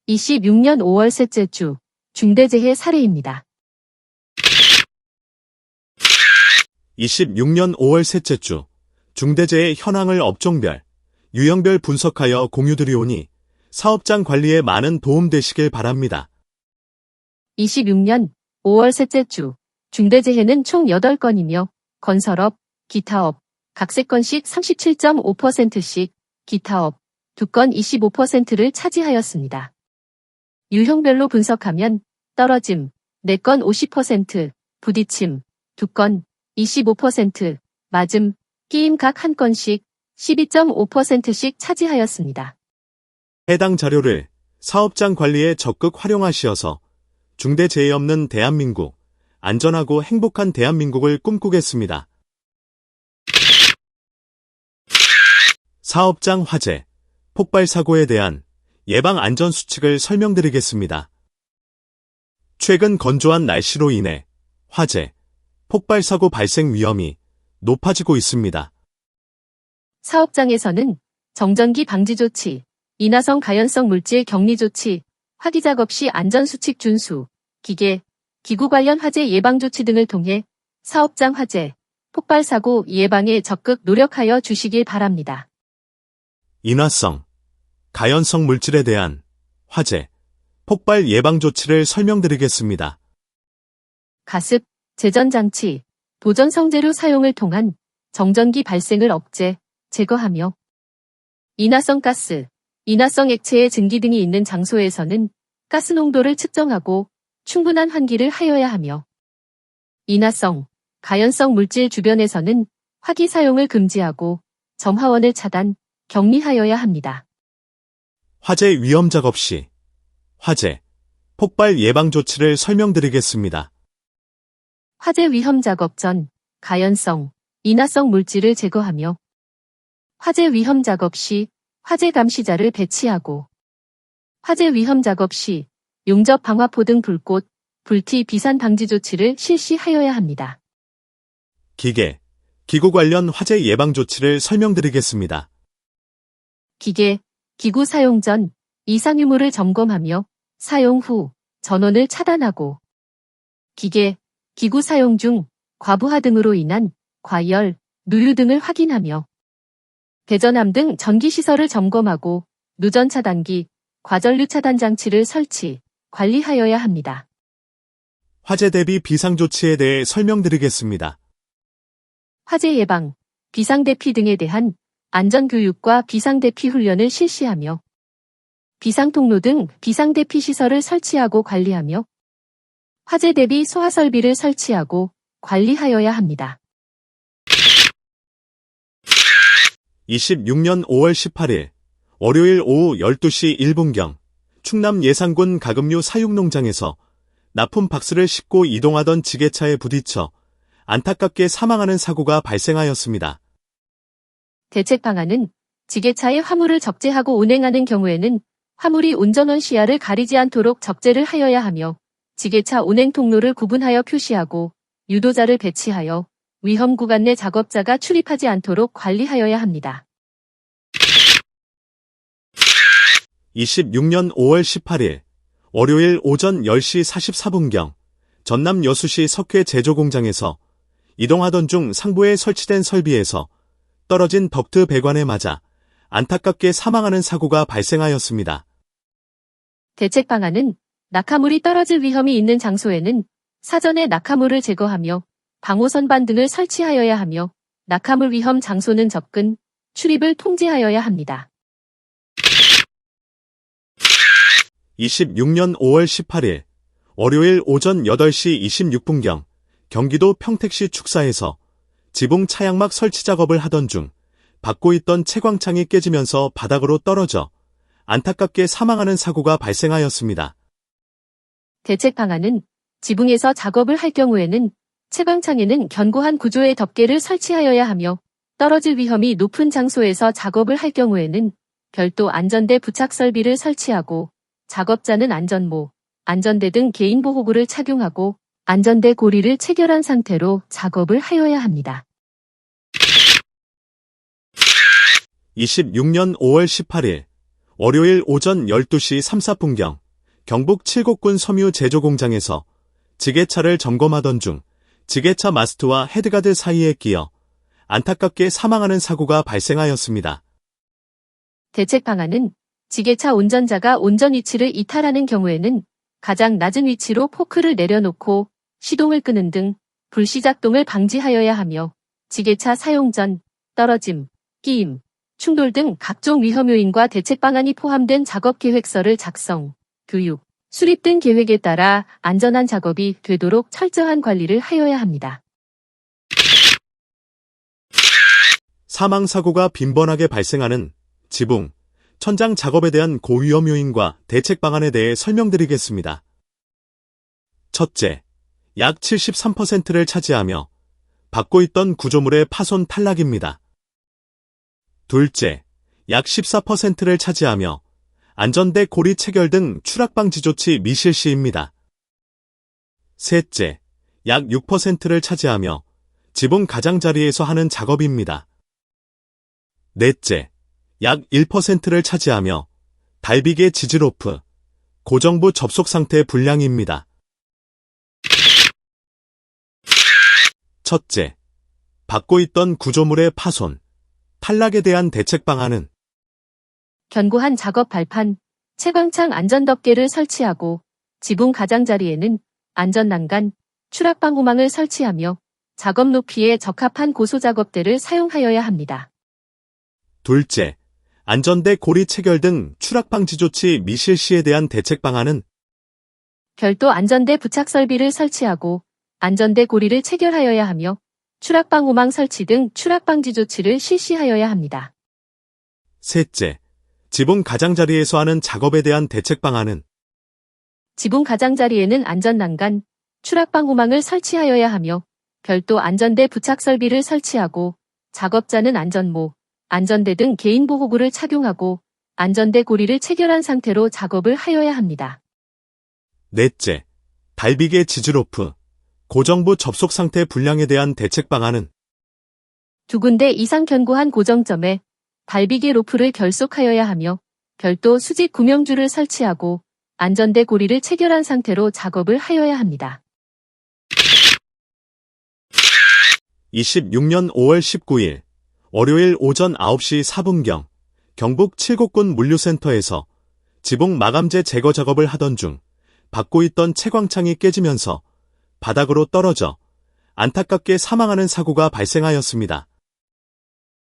26년 5월 셋째 주 중대재해 사례입니다. 26년 5월 셋째 주 중대재해 현황을 업종별, 유형별 분석하여 공유드리오니 사업장 관리에 많은 도움되시길 바랍니다. 26년 5월 셋째 주 중대재해는 총 8건이며 건설업, 기타업, 각세 건씩 37.5%씩, 기타업 2건 25%를 차지하였습니다. 유형별로 분석하면 떨어짐 4건 50%, 부딪힘 2건 25%, 맞음, 끼임 각 1건씩 12.5%씩 차지하였습니다. 해당 자료를 사업장 관리에 적극 활용하시어서 중대재해 없는 대한민국, 안전하고 행복한 대한민국을 꿈꾸겠습니다. 사업장 화재, 폭발 사고에 대한 예방 안전 수칙을 설명드리겠습니다. 최근 건조한 날씨로 인해 화재, 폭발 사고 발생 위험이 높아지고 있습니다. 사업장에서는 정전기 방지 조치, 인화성 가연성 물질 격리 조치, 화기 작업 시 안전수칙 준수, 기계, 기구 관련 화재 예방 조치 등을 통해 사업장 화재, 폭발 사고 예방에 적극 노력하여 주시길 바랍니다. 인화성, 가연성 물질에 대한 화재, 폭발 예방 조치를 설명드리겠습니다. 가습, 제전장치, 보전 성재료 사용을 통한 정전기 발생을 억제, 제거하며 인화성 가스, 인화성 액체의 증기 등이 있는 장소에서는 가스 농도를 측정하고 충분한 환기를 하여야 하며 인화성, 가연성 물질 주변에서는 화기 사용을 금지하고 점화원을 차단, 격리하여야 합니다. 화재 위험 작업 시 화재, 폭발 예방 조치를 설명드리겠습니다. 화재 위험 작업 전 가연성, 인화성 물질을 제거하며 화재 위험 작업 시 화재 감시자를 배치하고 화재 위험 작업 시 용접 방화포 등 불꽃, 불티 비산 방지 조치를 실시하여야 합니다. 기계, 기구 관련 화재 예방 조치를 설명드리겠습니다. 기계, 기구 사용 전 이상유무를 점검하며 사용 후 전원을 차단하고 기계, 기구 사용 중 과부하 등으로 인한 과열, 누유 등을 확인하며 배전함 등 전기시설을 점검하고 누전 차단기, 과전류 차단 장치를 설치, 관리하여야 합니다. 화재 대비 비상조치에 대해 설명드리겠습니다. 화재 예방, 비상대피 등에 대한 안전교육과 비상대피 훈련을 실시하며 비상통로 등 비상대피 시설을 설치하고 관리하며 화재 대비 소화설비를 설치하고 관리하여야 합니다. 26년 5월 18일 월요일 오후 12시 1분경 충남 예산군 가금류 사육농장에서 납품 박스를 싣고 이동하던 지게차에 부딪혀 안타깝게 사망하는 사고가 발생하였습니다. 대책 방안은 지게차에 화물을 적재하고 운행하는 경우에는 화물이 운전원 시야를 가리지 않도록 적재를 하여야 하며 지게차 운행 통로를 구분하여 표시하고 유도자를 배치하여 위험 구간 내 작업자가 출입하지 않도록 관리하여야 합니다. 26년 5월 18일 월요일 오전 10시 44분경 전남 여수시 석회 제조공장에서 이동하던 중 상부에 설치된 설비에서 떨어진 덕트 배관에 맞아 안타깝게 사망하는 사고가 발생하였습니다. 대책 방안은 낙하물이 떨어질 위험이 있는 장소에는 사전에 낙하물을 제거하며 방호선반 등을 설치하여야 하며 낙하물 위험 장소는 접근, 출입을 통제하여야 합니다. 26년 5월 18일 월요일 오전 8시 26분경 경기도 평택시 축사에서 지붕 차양막 설치 작업을 하던 중 받고 있던 채광창이 깨지면서 바닥으로 떨어져 안타깝게 사망하는 사고가 발생하였습니다. 대책 방안은 지붕에서 작업을 할 경우에는 채광창에는 견고한 구조의 덮개를 설치하여야 하며 떨어질 위험이 높은 장소에서 작업을 할 경우에는 별도 안전대 부착 설비를 설치하고 작업자는 안전모, 안전대 등 개인보호구를 착용하고 안전대 고리를 체결한 상태로 작업을 하여야 합니다. 26년 5월 18일 월요일 오전 12시 3, 4분경 경북 칠곡군 섬유 제조공장에서 지게차를 점검하던 중 지게차 마스트와 헤드가드 사이에 끼어 안타깝게 사망하는 사고가 발생하였습니다. 대책 방안은 지게차 운전자가 운전 위치를 이탈하는 경우에는 가장 낮은 위치로 포크를 내려놓고 시동을 끄는 등 불시작동을 방지하여야 하며 지게차 사용 전 떨어짐, 끼임, 충돌 등 각종 위험 요인과 대책 방안이 포함된 작업 계획서를 작성, 교육, 수립 등 계획에 따라 안전한 작업이 되도록 철저한 관리를 하여야 합니다. 사망사고가 빈번하게 발생하는 지붕, 천장 작업에 대한 고위험 요인과 대책 방안에 대해 설명드리겠습니다. 첫째, 약 73%를 차지하며 받고 있던 구조물의 파손 탈락입니다. 둘째, 약 14%를 차지하며 안전대 고리 체결 등 추락 방지 조치 미실시입니다. 셋째, 약 6%를 차지하며 지붕 가장자리에서 하는 작업입니다. 넷째, 약 1%를 차지하며 달비계 지지로프, 고정부 접속 상태 불량입니다. 첫째, 받고 있던 구조물의 파손, 탈락에 대한 대책 방안은 견고한 작업 발판, 채광창 안전덮개를 설치하고 지붕 가장자리에는 안전난간, 추락방호망을 설치하며 작업 높이에 적합한 고소작업대를 사용하여야 합니다. 둘째, 안전대 고리 체결 등 추락 방지 조치 미실시에 대한 대책 방안은 별도 안전대 부착 설비를 설치하고 안전대 고리를 체결하여야 하며 추락방호망 설치 등 추락 방지 조치를 실시하여야 합니다. 셋째, 지붕 가장자리에서 하는 작업에 대한 대책 방안은 지붕 가장자리에는 안전난간, 추락방호망을 설치하여야 하며 별도 안전대 부착 설비를 설치하고 작업자는 안전모, 안전대 등 개인보호구를 착용하고 안전대 고리를 체결한 상태로 작업을 하여야 합니다. 넷째, 달비계 지지로프, 고정부 접속 상태 불량에 대한 대책 방안은 2군데 이상 견고한 고정점에 달비계 로프를 결속하여야 하며 별도 수직 구명줄을 설치하고 안전대 고리를 체결한 상태로 작업을 하여야 합니다. 26년 5월 19일 월요일 오전 9시 4분경 경북 칠곡군 물류센터에서 지붕 마감재 제거 작업을 하던 중 받고 있던 채광창이 깨지면서 바닥으로 떨어져 안타깝게 사망하는 사고가 발생하였습니다.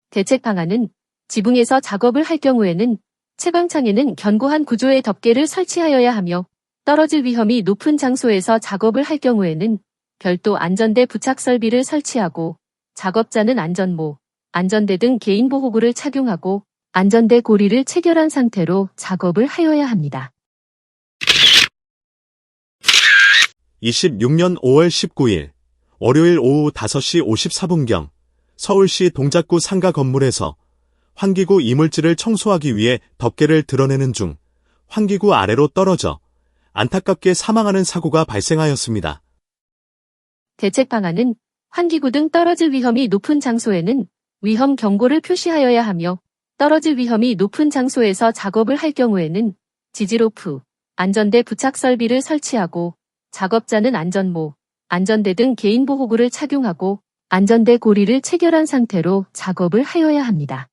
대책 방안은 지붕에서 작업을 할 경우에는 채광창에는 견고한 구조의 덮개를 설치하여야 하며 떨어질 위험이 높은 장소에서 작업을 할 경우에는 별도 안전대 부착 설비를 설치하고 작업자는 안전모, 안전대 등 개인보호구를 착용하고 안전대 고리를 체결한 상태로 작업을 하여야 합니다. 26년 5월 19일 월요일 오후 5시 54분경 서울시 동작구 상가 건물에서 환기구 이물질을 청소하기 위해 덮개를 드러내는 중 환기구 아래로 떨어져 안타깝게 사망하는 사고가 발생하였습니다. 대책 방안은 환기구 등 떨어질 위험이 높은 장소에는 위험 경고를 표시하여야 하며 떨어질 위험이 높은 장소에서 작업을 할 경우에는 지지로프, 안전대 부착 설비를 설치하고 작업자는 안전모, 안전대 등 개인보호구를 착용하고 안전대 고리를 체결한 상태로 작업을 하여야 합니다.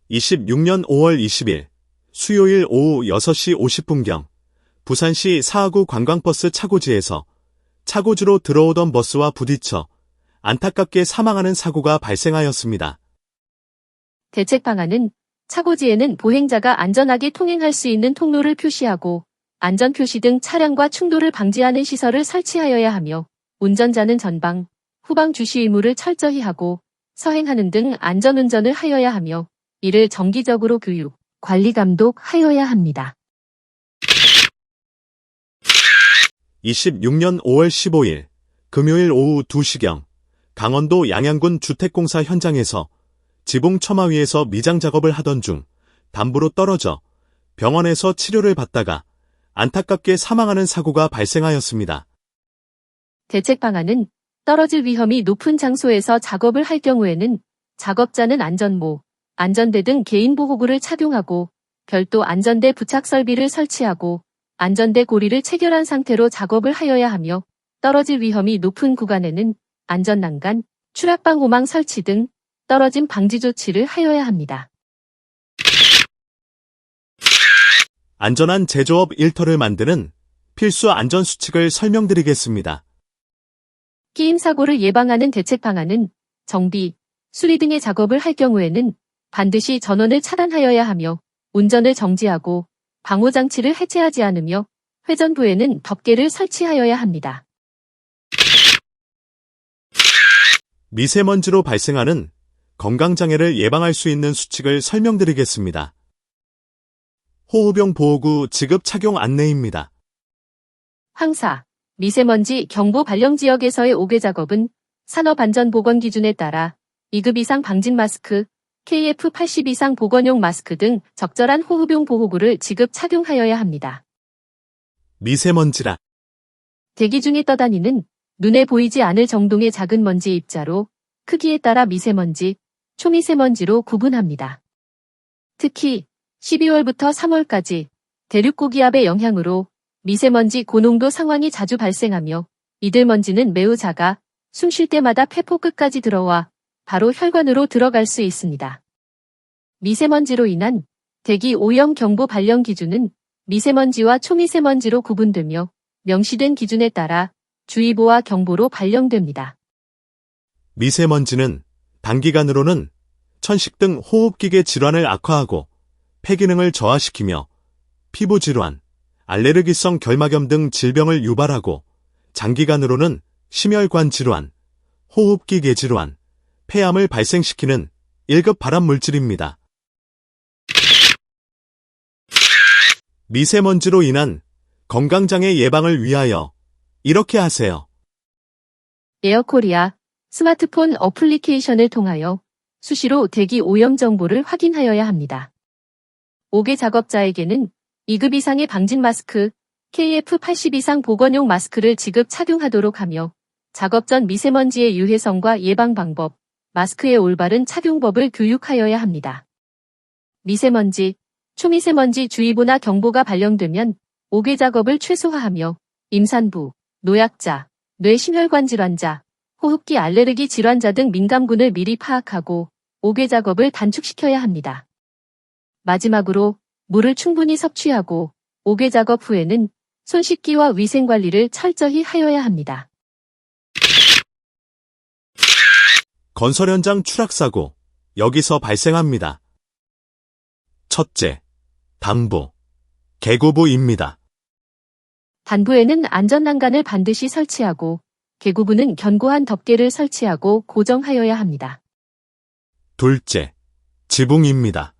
26년 5월 20일 수요일 오후 6시 50분경 부산시 사하구 관광버스 차고지에서 차고지로 들어오던 버스와 부딪혀 안타깝게 사망하는 사고가 발생하였습니다. 대책 방안은 차고지에는 보행자가 안전하게 통행할 수 있는 통로를 표시하고 안전표시 등 차량과 충돌을 방지하는 시설을 설치하여야 하며 운전자는 전방, 후방 주시 의무를 철저히 하고 서행하는 등 안전운전을 하여야 하며 이를 정기적으로 교육, 관리 감독하여야 합니다. 26년 5월 15일 금요일 오후 2시경 강원도 양양군 주택공사 현장에서 지붕 처마 위에서 미장 작업을 하던 중 담부로 떨어져 병원에서 치료를 받다가 안타깝게 사망하는 사고가 발생하였습니다. 대책 방안은 떨어질 위험이 높은 장소에서 작업을 할 경우에는 작업자는 안전모, 안전대 등 개인 보호구를 착용하고 별도 안전대 부착 설비를 설치하고 안전대 고리를 체결한 상태로 작업을 하여야 하며 떨어질 위험이 높은 구간에는 안전난간, 추락방호망 설치 등 떨어짐 방지 조치를 하여야 합니다. 안전한 제조업 일터를 만드는 필수 안전수칙을 설명드리겠습니다. 끼임 사고를 예방하는 대책 방안은 정비, 수리 등의 작업을 할 경우에는 반드시 전원을 차단하여야 하며 운전을 정지하고 방호장치를 해체하지 않으며 회전부에는 덮개를 설치하여야 합니다. 미세먼지로 발생하는 건강장애를 예방할 수 있는 수칙을 설명드리겠습니다. 호흡용 보호구 지급 착용 안내입니다. 황사, 미세먼지 경보 발령 지역에서의 5개 작업은 산업안전보건 기준에 따라 2급 이상 방진 마스크, KF80 이상 보건용 마스크 등 적절한 호흡용 보호구를 지급 착용하여야 합니다. 미세먼지라 대기 중에 떠다니는 눈에 보이지 않을 정도의 작은 먼지 입자로 크기에 따라 미세먼지, 초미세먼지로 구분합니다. 특히 12월부터 3월까지 대륙 고기압의 영향으로 미세먼지 고농도 상황이 자주 발생하며 이들 먼지는 매우 작아 숨 쉴 때마다 폐포 끝까지 들어와 바로 혈관으로 들어갈 수 있습니다. 미세먼지로 인한 대기 오염 경보 발령 기준은 미세먼지와 초미세먼지로 구분되며 명시된 기준에 따라 주의보와 경보로 발령됩니다. 미세먼지는 단기간으로는 천식 등 호흡기계 질환을 악화하고 폐기능을 저하시키며 피부질환, 알레르기성 결막염 등 질병을 유발하고 장기간으로는 심혈관 질환, 호흡기계 질환, 폐암을 발생시키는 1급 발암물질입니다. 미세먼지로 인한 건강장애 예방을 위하여 이렇게 하세요. 에어코리아 스마트폰 어플리케이션을 통하여 수시로 대기 오염 정보를 확인하여야 합니다. 5개 작업자에게는 2급 이상의 방진 마스크, KF80 이상 보건용 마스크를 지급 착용하도록 하며 작업 전 미세먼지의 유해성과 예방 방법, 마스크의 올바른 착용법을 교육하여야 합니다. 미세먼지, 초미세먼지 주의보나 경보가 발령되면 5개 작업을 최소화하며 임산부, 노약자, 뇌심혈관 질환자, 호흡기 알레르기 질환자 등 민감군을 미리 파악하고 5개 작업을 단축시켜야 합니다. 마지막으로 물을 충분히 섭취하고 5개 작업 후에는 손 씻기와 위생 관리를 철저히 하여야 합니다. 건설 현장 추락사고, 여기서 발생합니다. 첫째, 단부, 개구부입니다. 단부에는 안전난간을 반드시 설치하고 개구부는 견고한 덮개를 설치하고 고정하여야 합니다. 둘째, 지붕입니다.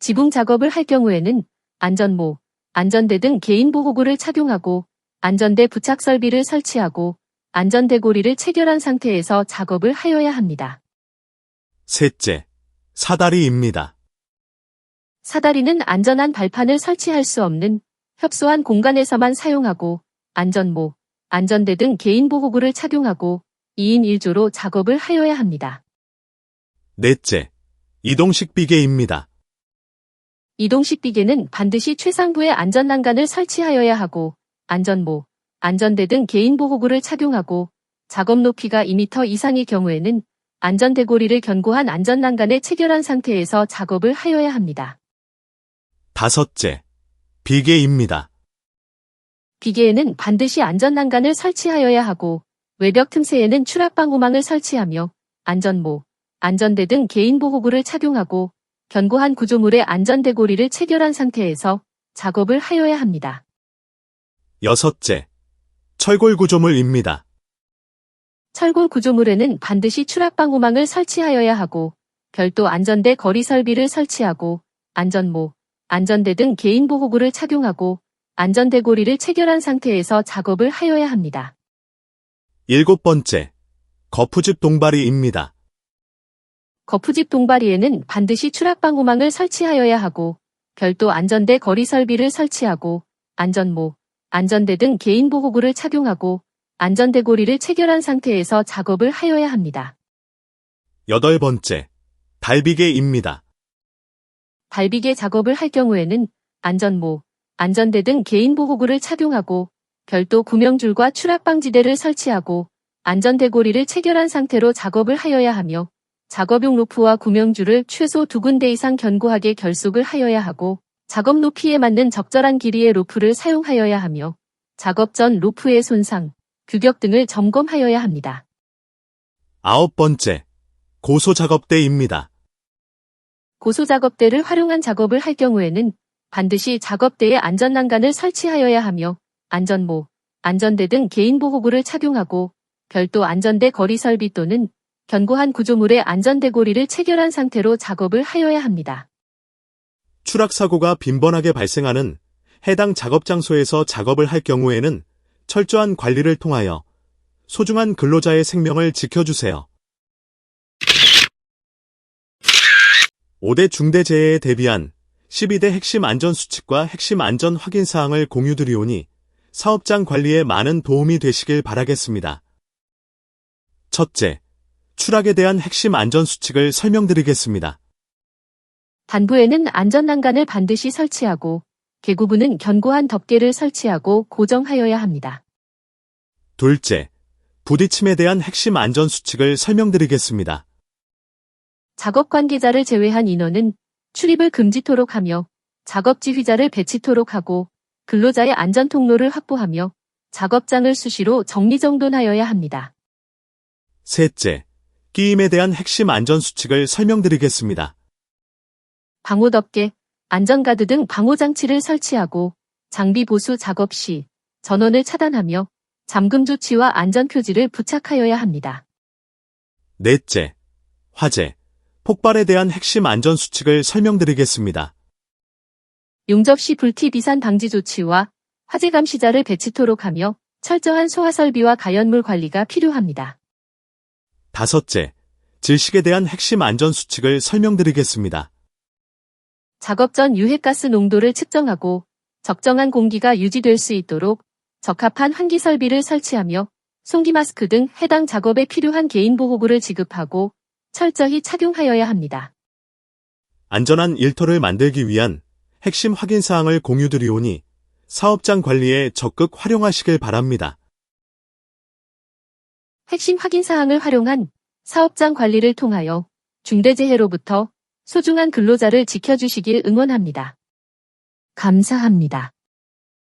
지붕 작업을 할 경우에는 안전모, 안전대 등 개인 보호구를 착용하고 안전대 부착 설비를 설치하고 안전대 고리를 체결한 상태에서 작업을 하여야 합니다. 셋째, 사다리입니다. 사다리는 안전한 발판을 설치할 수 없는 협소한 공간에서만 사용하고 안전모, 안전대 등 개인 보호구를 착용하고 2인 1조로 작업을 하여야 합니다. 넷째, 이동식 비계입니다. 이동식 비계는 반드시 최상부에 안전난간을 설치하여야 하고 안전모, 안전대 등 개인 보호구를 착용하고 작업 높이가 2m 이상의 경우에는 안전대고리를 견고한 안전난간에 체결한 상태에서 작업을 하여야 합니다. 다섯째, 비계입니다. 비계에는 반드시 안전난간을 설치하여야 하고 외벽 틈새에는 추락방호망을 설치하며 안전모, 안전대 등 개인 보호구를 착용하고 견고한 구조물에 안전대고리를 체결한 상태에서 작업을 하여야 합니다. 여섯째, 철골 구조물입니다. 철골 구조물에는 반드시 추락방호망을 설치하여야 하고 별도 안전대 거리 설비를 설치하고 안전모, 안전대 등 개인 보호구를 착용하고 안전대고리를 체결한 상태에서 작업을 하여야 합니다. 일곱 번째, 거푸집 동바리입니다. 거푸집 동바리에는 반드시 추락방호망을 설치하여야 하고 별도 안전대 거리 설비를 설치하고 안전모, 안전대 등 개인 보호구를 착용하고 안전대고리를 체결한 상태에서 작업을 하여야 합니다. 여덟 번째, 달비계입니다. 달비계 작업을 할 경우에는 안전모, 안전대 등 개인보호구를 착용하고 별도 구명줄과 추락방지대를 설치하고 안전대고리를 체결한 상태로 작업을 하여야 하며 작업용 로프와 구명줄을 최소 2군데 이상 견고하게 결속을 하여야 하고 작업 높이에 맞는 적절한 길이의 로프를 사용하여야 하며 작업 전 로프의 손상, 규격 등을 점검하여야 합니다. 9번째, 고소작업대입니다. 고소작업대를 활용한 작업을 할 경우에는 반드시 작업대에 안전난간을 설치하여야 하며 안전모, 안전대 등 개인보호구를 착용하고 별도 안전대 거리 설비 또는 견고한 구조물의 안전대고리를 체결한 상태로 작업을 하여야 합니다. 추락사고가 빈번하게 발생하는 해당 작업 장소에서 작업을 할 경우에는 철저한 관리를 통하여 소중한 근로자의 생명을 지켜주세요. 5대 중대재해에 대비한 12대 핵심 안전수칙과 핵심 안전 확인사항을 공유드리오니 사업장 관리에 많은 도움이 되시길 바라겠습니다. 첫째, 추락에 대한 핵심 안전수칙을 설명드리겠습니다. 단부에는 안전난간을 반드시 설치하고 계구부는 견고한 덮개를 설치하고 고정하여야 합니다. 둘째, 부딪힘에 대한 핵심 안전수칙을 설명드리겠습니다. 작업 관계자를 제외한 인원은 출입을 금지토록 하며 작업 지휘자를 배치토록 하고 근로자의 안전 통로를 확보하며 작업장을 수시로 정리정돈하여야 합니다. 셋째, 끼임에 대한 핵심 안전수칙을 설명드리겠습니다. 방호덮개, 안전가드 등 방호장치를 설치하고 장비 보수 작업 시 전원을 차단하며 잠금 조치와 안전표지를 부착하여야 합니다. 넷째, 화재, 폭발에 대한 핵심 안전수칙을 설명드리겠습니다. 용접 시 불티 비산 방지 조치와 화재 감시자를 배치토록 하며 철저한 소화 설비와 가연물 관리가 필요합니다. 다섯째, 질식에 대한 핵심 안전수칙을 설명드리겠습니다. 작업 전 유해가스 농도를 측정하고 적정한 공기가 유지될 수 있도록 적합한 환기 설비를 설치하며 송기 마스크 등 해당 작업에 필요한 개인보호구를 지급하고 철저히 착용하여야 합니다. 안전한 일터를 만들기 위한 핵심 확인사항을 공유드리오니 사업장 관리에 적극 활용하시길 바랍니다. 핵심 확인사항을 활용한 사업장 관리를 통하여 중대재해로부터 소중한 근로자를 지켜주시길 응원합니다. 감사합니다.